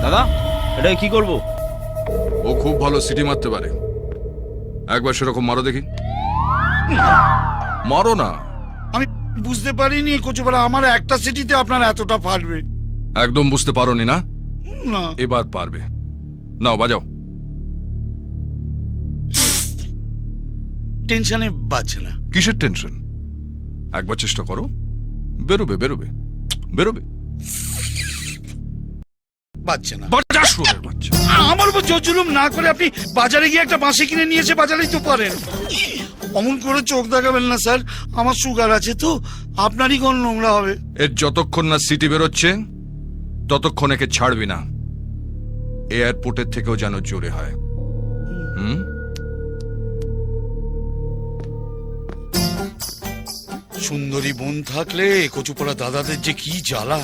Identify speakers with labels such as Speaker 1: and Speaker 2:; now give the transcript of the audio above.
Speaker 1: দাদা, এটা কি করব?
Speaker 2: ও খুব ভালো সিটি মারতে পারে। একবার সেরকম মারো দেখি। মারো না।
Speaker 3: আমি বুঝতে পারিনি কচুপাড়া আমার একটা সিটিতে আপনার এতটা ফাটবে।
Speaker 2: একদম বুঝতে পারোনি না?
Speaker 3: না,
Speaker 2: এবার পারবে। নাও বাজাও।
Speaker 3: টেনশনে বাজছে না।
Speaker 2: কিসের টেনশন? একবার চেষ্টা করো, বেরোবে বেরোবে বেরোবে।
Speaker 3: বাজছে না।
Speaker 2: বাজা শুয়োরের বাচ্চা।
Speaker 3: আমার উপর জোর জুলুম না করে আপনি বাজারে গিয়ে একটা বাঁশি কিনে নিয়ে এসে বাজারেই তো পারেন। অমন করে চোখ দেখাবেন না স্যার, আমার সুগার আছে তো, আপনারই কোন নোংরা হবে।
Speaker 2: এর যতক্ষণ না সিটি বেরোচ্ছে ততক্ষণ একে ছাড়বি না। এয়ারপোর্টের থেকেও যেন জোরে হয়। হুম?
Speaker 3: সুন্দরী বোন থাকলে কচুপাড়া দাদাদের যে কি জ্বালা।